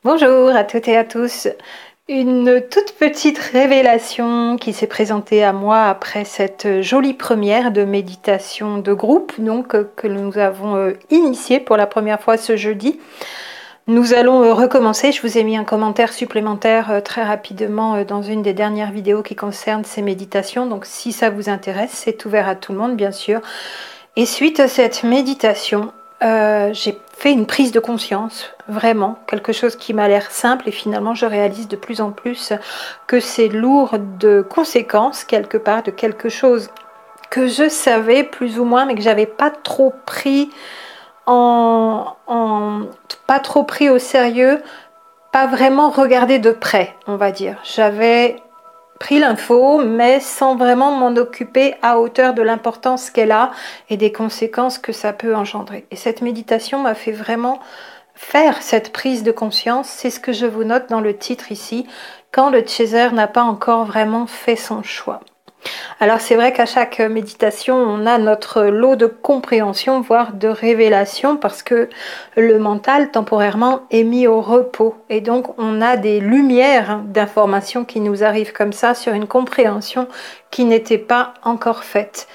Bonjour à toutes et à tous. Une toute petite révélation qui s'est présentée à moi après cette jolie première de méditation de groupe que nous avons initiée pour la première fois ce jeudi. Nous allons recommencer. Je vous ai mis un commentaire supplémentaire très rapidement dans une des dernières vidéos qui concerne ces méditations. Donc si ça vous intéresse, c'est ouvert à tout le monde bien sûr. Et suite à cette méditation, j'ai fait une prise de conscience, vraiment, quelque chose qui m'a l'air simple et finalement je réalise de plus en plus que c'est lourd de conséquences quelque part, de quelque chose que je savais plus ou moins mais que j'avais pas trop pris pas trop pris au sérieux, pas vraiment regardé de près, on va dire. J'avais pris l'info, mais sans vraiment m'en occuper à hauteur de l'importance qu'elle a et des conséquences que ça peut engendrer. Et cette méditation m'a fait vraiment faire cette prise de conscience. C'est ce que je vous note dans le titre ici, quand le chaser n'a pas encore vraiment fait son choix. Alors c'est vrai qu'à chaque méditation, on a notre lot de compréhension, voire de révélation, parce que le mental temporairement est mis au repos. Et donc on a des lumières d'informations qui nous arrivent comme ça sur une compréhension qui n'était pas encore faite.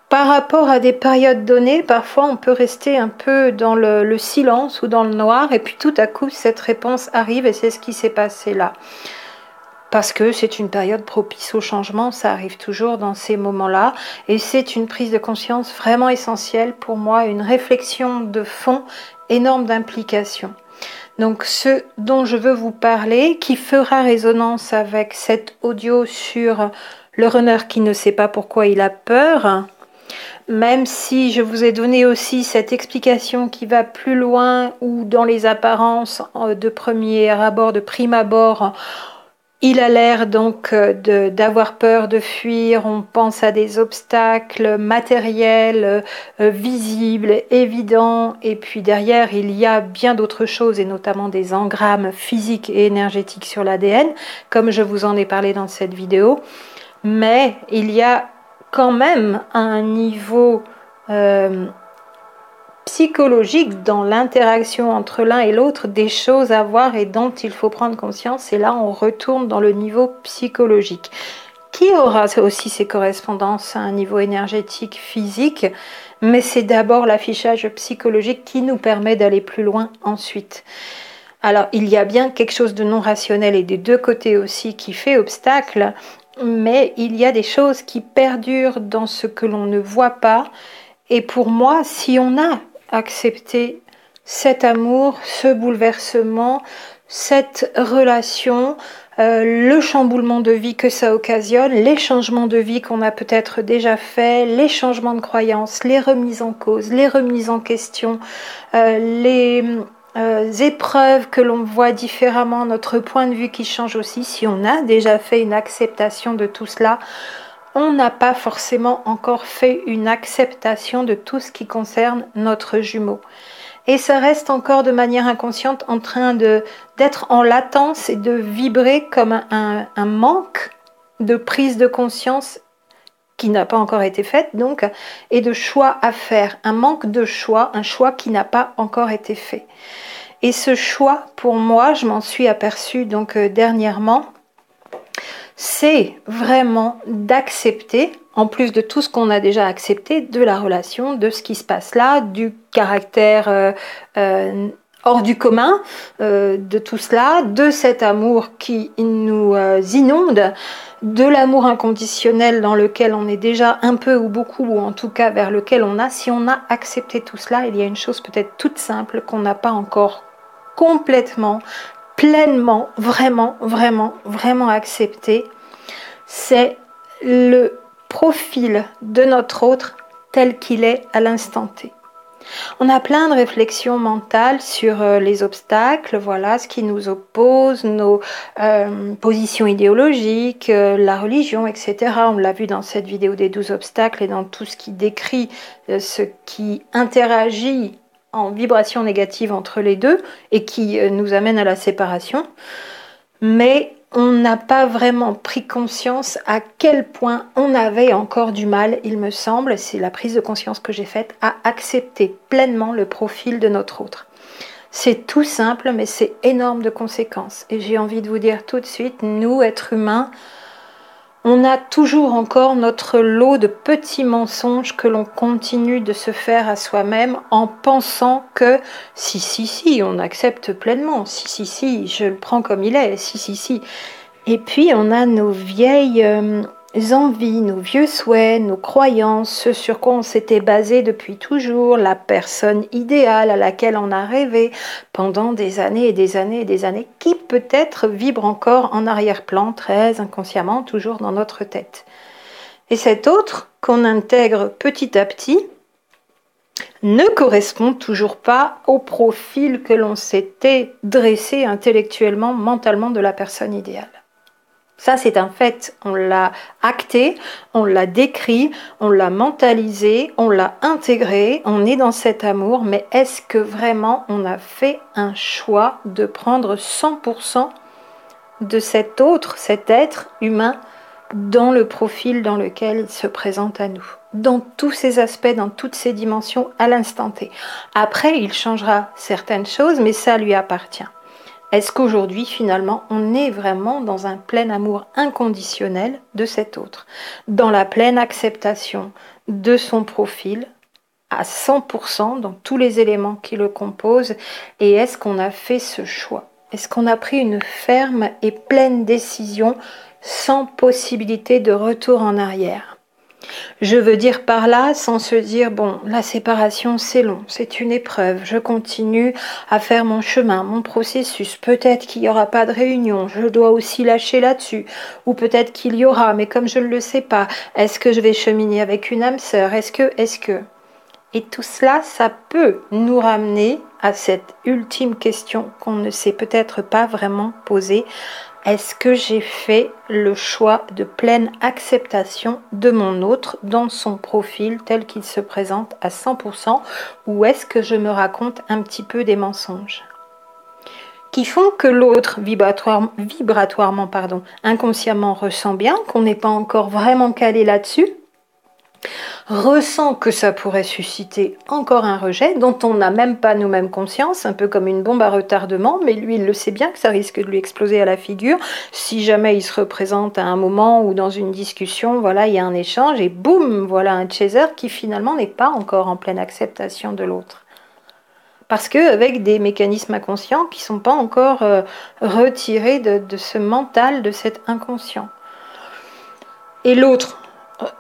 Par rapport à des périodes données, parfois on peut rester un peu dans le silence ou dans le noir, et puis tout à coup cette réponse arrive, et c'est ce qui s'est passé là. Parce que c'est une période propice au changement, ça arrive toujours dans ces moments-là, et c'est une prise de conscience vraiment essentielle pour moi, une réflexion de fond énorme d'implication. Donc ce dont je veux vous parler, qui fera résonance avec cet audio sur le runner qui ne sait pas pourquoi il a peur, même si je vous ai donné aussi cette explication qui va plus loin ou dans les apparences de premier abord, de prime abord, il a l'air donc d'avoir peur de fuir, on pense à des obstacles matériels, visibles, évidents, et puis derrière il y a bien d'autres choses, et notamment des engrammes physiques et énergétiques sur l'ADN, comme je vous en ai parlé dans cette vidéo, mais il y a quand même un niveau psychologique dans l'interaction entre l'un et l'autre, des choses à voir et dont il faut prendre conscience, et là on retourne dans le niveau psychologique qui aura aussi ses correspondances à un niveau énergétique physique, mais c'est d'abord l'affichage psychologique qui nous permet d'aller plus loin ensuite. Alors il y a bien quelque chose de non rationnel et des deux côtés aussi qui fait obstacle, mais il y a des choses qui perdurent dans ce que l'on ne voit pas, et pour moi, si on a accepté cet amour, ce bouleversement, cette relation, le chamboulement de vie que ça occasionne, les changements de vie qu'on a peut-être déjà faits, les changements de croyances, les remises en cause, les remises en question, les épreuves que l'on voit différemment, notre point de vue qui change aussi, si on a déjà fait une acceptation de tout cela, on n'a pas forcément encore fait une acceptation de tout ce qui concerne notre jumeau. Et ça reste encore de manière inconsciente en train d'être en latence et de vibrer comme un manque de prise de conscience qui n'a pas encore été faite, donc, et de choix à faire. Un manque de choix, un choix qui n'a pas encore été fait. Et ce choix, pour moi, je m'en suis aperçue donc dernièrement, c'est vraiment d'accepter, en plus de tout ce qu'on a déjà accepté, de la relation, de ce qui se passe là, du caractère hors du commun de tout cela, de cet amour qui nous inonde, de l'amour inconditionnel dans lequel on est déjà un peu ou beaucoup, ou en tout cas vers lequel on a. Si on a accepté tout cela, il y a une chose peut-être toute simple qu'on n'a pas encore complètement, pleinement, vraiment accepté, c'est le profil de notre autre tel qu'il est à l'instant T. On a plein de réflexions mentales sur les obstacles, voilà, ce qui nous oppose, nos positions idéologiques, la religion, etc. On l'a vu dans cette vidéo des 12 obstacles et dans tout ce qui décrit ce qui interagit en vibration négative entre les deux et qui nous amène à la séparation. Mais on n'a pas vraiment pris conscience à quel point on avait encore du mal, il me semble, c'est la prise de conscience que j'ai faite, à accepter pleinement le profil de notre autre. C'est tout simple, mais c'est énorme de conséquences. Et j'ai envie de vous dire tout de suite, nous, êtres humains, on a toujours encore notre lot de petits mensonges que l'on continue de se faire à soi-même en pensant que si, on accepte pleinement, si, je le prends comme il est, si. Et puis on a nos vieilles envies, nos vieux souhaits, nos croyances, ce sur quoi on s'était basé depuis toujours, la personne idéale à laquelle on a rêvé pendant des années et des années et des années, qui peut-être vibre encore en arrière-plan, très inconsciemment, toujours dans notre tête. Et cet autre qu'on intègre petit à petit ne correspond toujours pas au profil que l'on s'était dressé intellectuellement, mentalement de la personne idéale. Ça, c'est un fait. On l'a acté, on l'a décrit, on l'a mentalisé, on l'a intégré, on est dans cet amour, mais est-ce que vraiment on a fait un choix de prendre 100% de cet autre, cet être humain, dans le profil dans lequel il se présente à nous, dans tous ses aspects, dans toutes ses dimensions, à l'instant T. Après, il changera certaines choses, mais ça lui appartient. Est-ce qu'aujourd'hui, finalement, on est vraiment dans un plein amour inconditionnel de cet autre, dans la pleine acceptation de son profil, à 100% dans tous les éléments qui le composent, et est-ce qu'on a fait ce choix? Est-ce qu'on a pris une ferme et pleine décision sans possibilité de retour en arrière? Je veux dire par là, sans se dire, bon, la séparation c'est long, c'est une épreuve, je continue à faire mon chemin, mon processus, peut-être qu'il n'y aura pas de réunion, je dois aussi lâcher là-dessus, ou peut-être qu'il y aura, mais comme je ne le sais pas, est-ce que je vais cheminer avec une âme sœur, est-ce que... Et tout cela, ça peut nous ramener à cette ultime question qu'on ne s'est peut-être pas vraiment posée. Est-ce que j'ai fait le choix de pleine acceptation de mon autre dans son profil tel qu'il se présente à 100% ou est-ce que je me raconte un petit peu des mensonges qui font que l'autre vibratoirement, inconsciemment ressent bien, qu'on n'est pas encore vraiment calé là-dessus, ressent que ça pourrait susciter encore un rejet dont on n'a même pas nous-mêmes conscience, un peu comme une bombe à retardement, mais lui il le sait bien que ça risque de lui exploser à la figure si jamais il se représente à un moment ou dans une discussion, voilà, il y a un échange et boum, voilà un chaser qui finalement n'est pas encore en pleine acceptation de l'autre. Parce qu'avec des mécanismes inconscients qui ne sont pas encore retirés de ce mental, de cet inconscient. Et l'autre,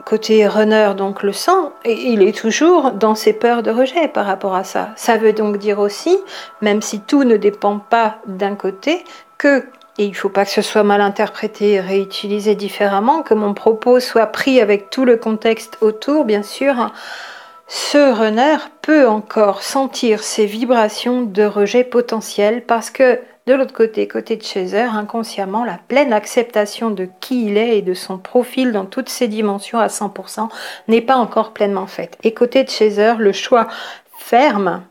côté runner, donc le sent, et il est toujours dans ses peurs de rejet par rapport à ça. Ça veut donc dire aussi, même si tout ne dépend pas d'un côté, que, et il ne faut pas que ce soit mal interprété et réutilisé différemment, que mon propos soit pris avec tout le contexte autour, bien sûr, ce runner peut encore sentir ces vibrations de rejet potentiel parce que de l'autre côté de Chaser, inconsciemment, la pleine acceptation de qui il est et de son profil dans toutes ses dimensions à 100% n'est pas encore pleinement faite. Et côté de Chaser, le choix ferme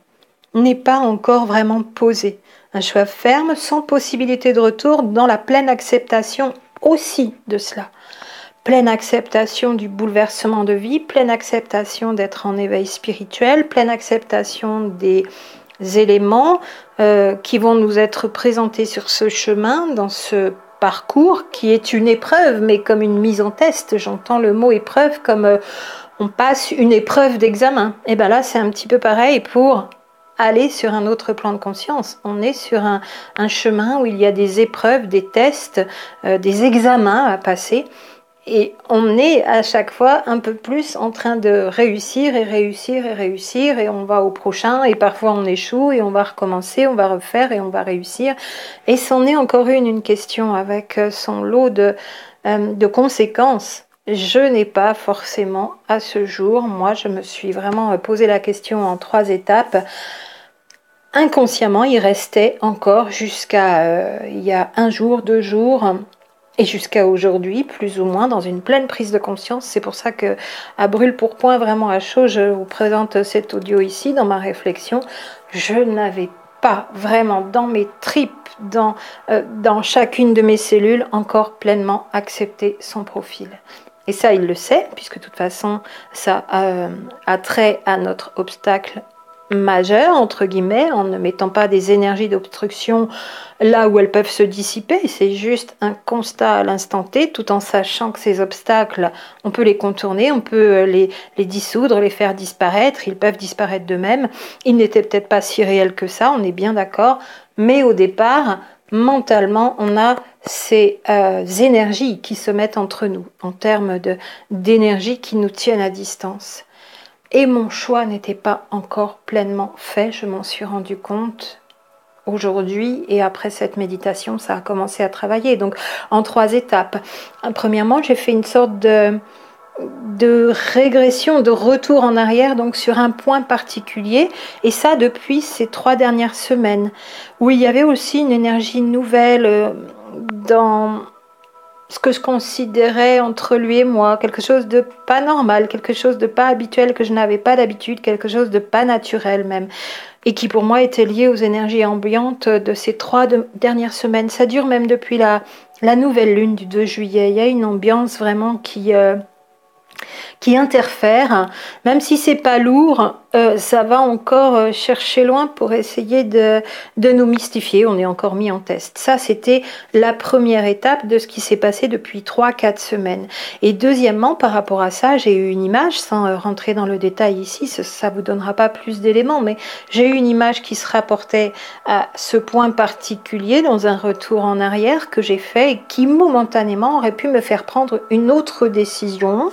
n'est pas encore vraiment posé. Un choix ferme sans possibilité de retour dans la pleine acceptation aussi de cela. Pleine acceptation du bouleversement de vie, pleine acceptation d'être en éveil spirituel, pleine acceptation des éléments qui vont nous être présentés sur ce chemin, dans ce parcours qui est une épreuve, mais comme une mise en test. J'entends le mot épreuve comme on passe une épreuve d'examen. Et bien là, c'est un petit peu pareil pour aller sur un autre plan de conscience. On est sur un chemin où il y a des épreuves, des tests, des examens à passer. Et on est à chaque fois un peu plus en train de réussir et on va au prochain et parfois on échoue et on va recommencer, on va refaire et on va réussir. Et c'en est encore une question avec son lot de conséquences. Je n'ai pas forcément à ce jour, moi je me suis vraiment posé la question en 3 étapes. Inconsciemment, il restait encore jusqu'à il y a 1 jour, 2 jours... Et jusqu'à aujourd'hui, plus ou moins, dans une pleine prise de conscience. C'est pour ça que, à brûle pour point, vraiment à chaud, je vous présente cet audio ici, dans ma réflexion. Je n'avais pas vraiment dans mes tripes, dans chacune de mes cellules, encore pleinement accepté son profil. Et ça, il le sait, puisque de toute façon, ça a trait à notre obstacle majeure, entre guillemets, en ne mettant pas des énergies d'obstruction là où elles peuvent se dissiper. C'est juste un constat à l'instant T, tout en sachant que ces obstacles, on peut les contourner, on peut les dissoudre, les faire disparaître, ils peuvent disparaître d'eux-mêmes. Ils n'étaient peut-être pas si réels que ça, on est bien d'accord, mais au départ, mentalement, on a ces énergies qui se mettent entre nous, en termes d'énergie qui nous tiennent à distance. Et mon choix n'était pas encore pleinement fait, je m'en suis rendu compte aujourd'hui, et après cette méditation, ça a commencé à travailler. Donc en 3 étapes. Premièrement, j'ai fait une sorte de régression, de retour en arrière, donc sur un point particulier, et ça depuis ces 3 dernières semaines, où il y avait aussi une énergie nouvelle dans ce que je considérais entre lui et moi, quelque chose de pas normal, quelque chose de pas habituel que je n'avais pas d'habitude, quelque chose de pas naturel même, et qui pour moi était lié aux énergies ambiantes de ces 3 dernières semaines. Ça dure même depuis la nouvelle lune du 2 juillet. Il y a une ambiance vraiment qui interfèrent, même si c'est pas lourd, ça va encore chercher loin pour essayer de nous mystifier. On est encore mis en test. Ça, c'était la première étape de ce qui s'est passé depuis 3-4 semaines. Et deuxièmement, par rapport à ça, j'ai eu une image, sans rentrer dans le détail ici, ça vous donnera pas plus d'éléments, mais j'ai eu une image qui se rapportait à ce point particulier dans un retour en arrière que j'ai fait et qui momentanément aurait pu me faire prendre une autre décision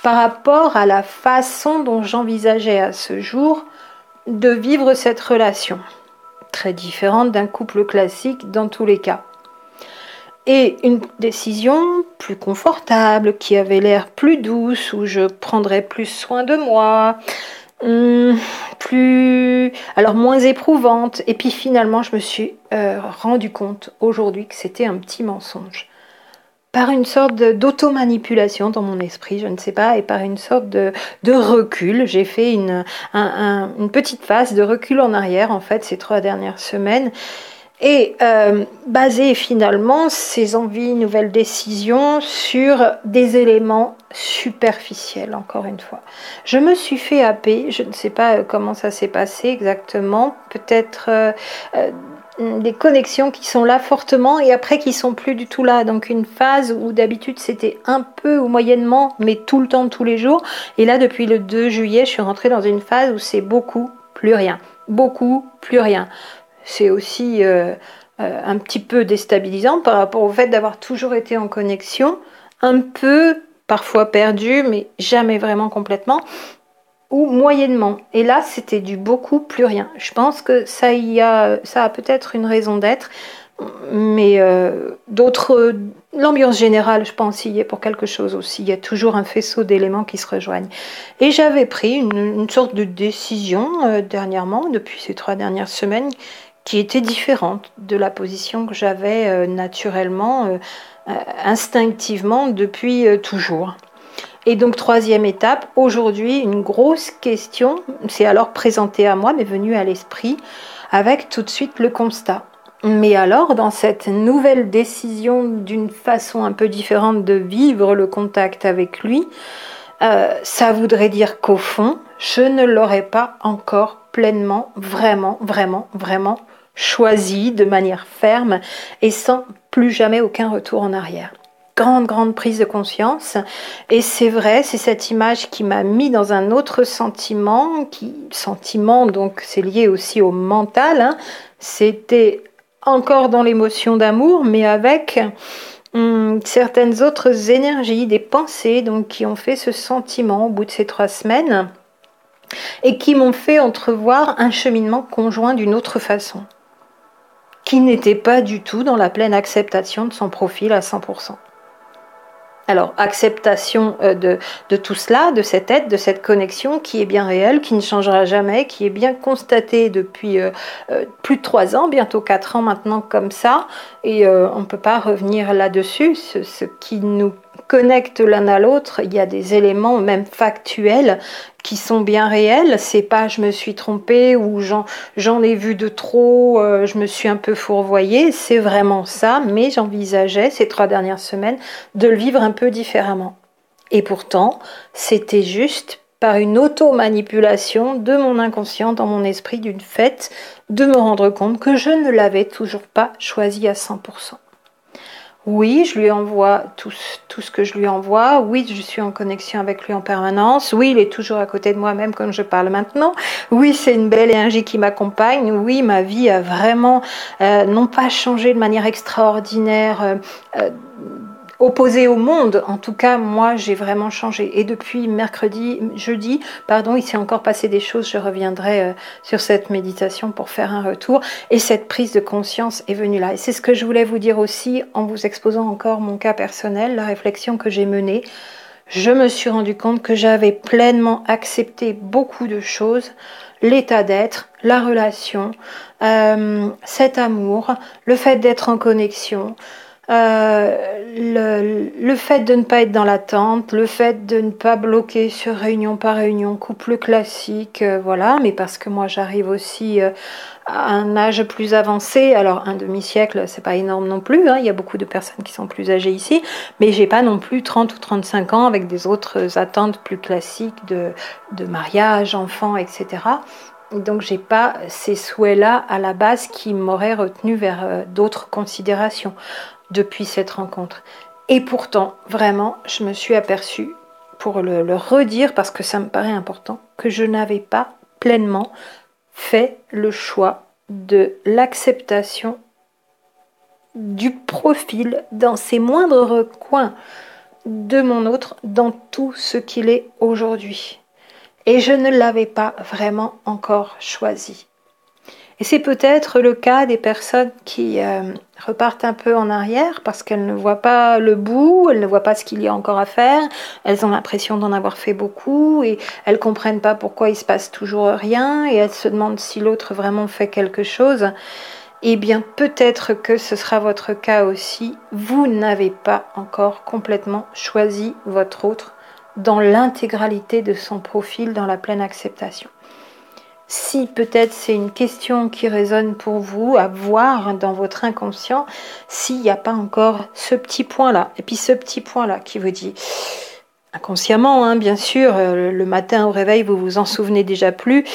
par rapport à la façon dont j'envisageais à ce jour de vivre cette relation. Très différente d'un couple classique dans tous les cas. Et une décision plus confortable, qui avait l'air plus douce, où je prendrais plus soin de moi, alors moins éprouvante. Et puis finalement, je me suis rendu compte aujourd'hui que c'était un petit mensonge. Par une sorte d'automanipulation dans mon esprit, je ne sais pas, et par une sorte de recul. J'ai fait une petite phase de recul en arrière, en fait, ces 3 dernières semaines, et baser finalement ces envies, nouvelles décisions sur des éléments superficiels, encore une fois. Je me suis fait happer, je ne sais pas comment ça s'est passé exactement, peut-être des connexions qui sont là fortement et après qui sont plus du tout là. Donc une phase où d'habitude c'était un peu ou moyennement, mais tout le temps, tous les jours. Et là, depuis le 2 juillet, je suis rentrée dans une phase où c'est beaucoup, plus rien. Beaucoup, plus rien. C'est aussi un petit peu déstabilisant par rapport au fait d'avoir toujours été en connexion, un peu parfois perdu, mais jamais vraiment complètement, ou moyennement. Et là, c'était du beaucoup, plus rien. Je pense que ça a peut-être une raison d'être, mais l'ambiance générale, je pense, y est pour quelque chose aussi. Il y a toujours un faisceau d'éléments qui se rejoignent. Et j'avais pris une sorte de décision dernièrement, depuis ces 3 dernières semaines, qui était différente de la position que j'avais naturellement, instinctivement, depuis toujours. Et donc, 3e étape, aujourd'hui, une grosse question s'est alors présentée à moi, m'est venue à l'esprit, avec tout de suite le constat. Mais alors, dans cette nouvelle décision d'une façon un peu différente de vivre le contact avec lui, ça voudrait dire qu'au fond, je ne l'aurais pas encore pleinement, vraiment choisi de manière ferme et sans plus jamais aucun retour en arrière. Grande prise de conscience, et c'est vrai, c'est cette image qui m'a mis dans un autre sentiment, donc c'est lié aussi au mental, hein. C'était encore dans l'émotion d'amour, mais avec certaines autres énergies, des pensées, donc qui ont fait ce sentiment au bout de ces 3 semaines, et qui m'ont fait entrevoir un cheminement conjoint d'une autre façon, qui n'était pas du tout dans la pleine acceptation de son profil à 100%. Alors, acceptation de tout cela, de cette aide, de cette connexion qui est bien réelle, qui ne changera jamais, qui est bien constatée depuis plus de 3 ans, bientôt 4 ans maintenant comme ça, et on ne peut pas revenir là-dessus. Ce qui nous connecte l'un à l'autre, il y a des éléments même factuels qui sont bien réels. C'est pas je me suis trompée ou j'en ai vu de trop, je me suis un peu fourvoyée. C'est vraiment ça, mais j'envisageais ces 3 dernières semaines de le vivre un peu différemment. Et pourtant, c'était juste par une auto-manipulation de mon inconscient dans mon esprit d'une fête, de me rendre compte que je ne l'avais toujours pas choisi à 100%. Oui, je lui envoie tout ce que je lui envoie. Oui, je suis en connexion avec lui en permanence. Oui, il est toujours à côté de moi, même comme je parle maintenant. Oui, c'est une belle énergie qui m'accompagne. Oui, ma vie a vraiment, non pas changé de manière extraordinaire, opposé au monde. En tout cas, moi, j'ai vraiment changé. Et depuis jeudi, il s'est encore passé des choses. Je reviendrai sur cette méditation pour faire un retour. Et cette prise de conscience est venue là. Et c'est ce que je voulais vous dire aussi en vous exposant encore mon cas personnel, la réflexion que j'ai menée. Je me suis rendu compte que j'avais pleinement accepté beaucoup de choses, l'état d'être, la relation, cet amour, le fait d'être en connexion, le fait de ne pas être dans l'attente, le fait de ne pas bloquer sur réunion par réunion, couple classique, voilà, mais parce que moi j'arrive aussi à un âge plus avancé, alors un demi-siècle c'est pas énorme non plus, il y a beaucoup de personnes qui sont plus âgées ici, mais j'ai pas non plus 30 ou 35 ans avec des autres attentes plus classiques de mariage, enfants, etc. Donc j'ai pas ces souhaits-là à la base qui m'auraient retenu vers d'autres considérations depuis cette rencontre. Et pourtant, vraiment, je me suis aperçue, pour le redire, parce que ça me paraît important, que je n'avais pas pleinement fait le choix de l'acceptation du profil dans ses moindres recoins de mon autre, dans tout ce qu'il est aujourd'hui. Et je ne l'avais pas vraiment encore choisi. Et c'est peut-être le cas des personnes qui repartent un peu en arrière parce qu'elles ne voient pas le bout, elles ne voient pas ce qu'il y a encore à faire, elles ont l'impression d'en avoir fait beaucoup et elles ne comprennent pas pourquoi il se passe toujours rien et elles se demandent si l'autre vraiment fait quelque chose. Eh bien, peut-être que ce sera votre cas aussi. Vous n'avez pas encore complètement choisi votre autre dans l'intégralité de son profil, dans la pleine acceptation. Si peut-être c'est une question qui résonne pour vous, à voir dans votre inconscient, s'il n'y a pas encore ce petit point-là. Et puis ce petit point-là qui vous dit, inconsciemment, bien sûr, le matin au réveil, vous vous en souvenez déjà plus,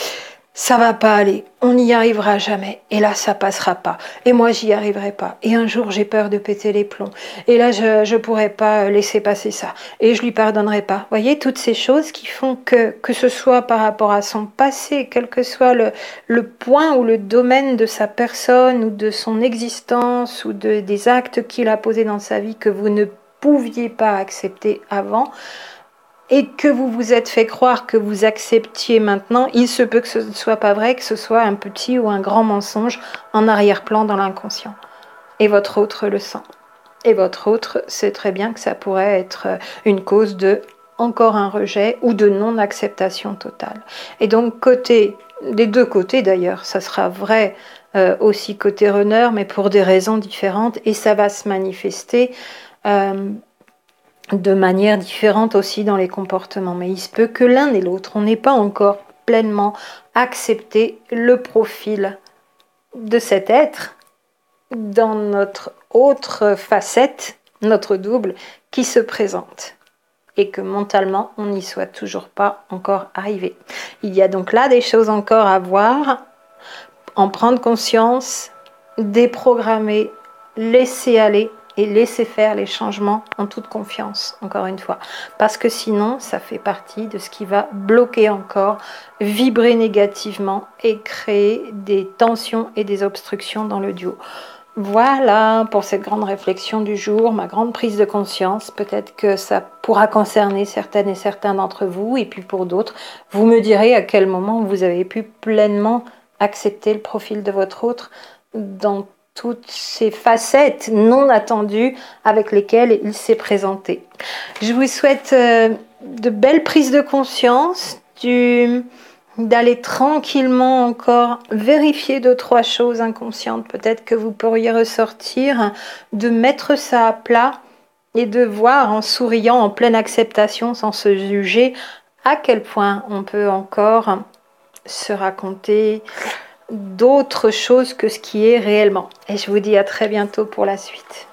ça va pas aller, on n'y arrivera jamais, et là ça passera pas, et moi j'y arriverai pas, et un jour j'ai peur de péter les plombs, et là je pourrai pas laisser passer ça, et je lui pardonnerai pas. Vous voyez, toutes ces choses qui font que ce soit par rapport à son passé, quel que soit le point ou le domaine de sa personne, ou de son existence, ou des actes qu'il a posés dans sa vie que vous ne pouviez pas accepter avant, et que vous vous êtes fait croire que vous acceptiez maintenant, il se peut que ce ne soit pas vrai, que ce soit un petit ou un grand mensonge en arrière-plan dans l'inconscient. Et votre autre le sent. Et votre autre sait très bien que ça pourrait être une cause de encore un rejet ou de non-acceptation totale. Et donc des deux côtés d'ailleurs, ça sera vrai aussi côté runner, mais pour des raisons différentes, et ça va se manifester de manière différente aussi dans les comportements. Mais il se peut que l'un et l'autre, on n'ait pas encore pleinement accepté le profil de cet être dans notre autre facette, notre double, qui se présente. Et que mentalement, on n'y soit toujours pas encore arrivé. Il y a donc là des choses encore à voir, en prendre conscience, déprogrammer, laisser aller, et laisser faire les changements en toute confiance, encore une fois. Parce que sinon, ça fait partie de ce qui va bloquer encore, vibrer négativement et créer des tensions et des obstructions dans le duo. Voilà pour cette grande réflexion du jour, ma grande prise de conscience. Peut-être que ça pourra concerner certaines et certains d'entre vous, et puis pour d'autres, vous me direz à quel moment vous avez pu pleinement accepter le profil de votre autre dans toutes ces facettes non attendues avec lesquelles il s'est présenté. Je vous souhaite de belles prises de conscience, d'aller tranquillement encore vérifier 2-3 choses inconscientes, peut-être que vous pourriez ressortir, de mettre ça à plat et de voir en souriant, en pleine acceptation, sans se juger, à quel point on peut encore se raconter d'autres choses que ce qui est réellement. Et je vous dis à très bientôt pour la suite.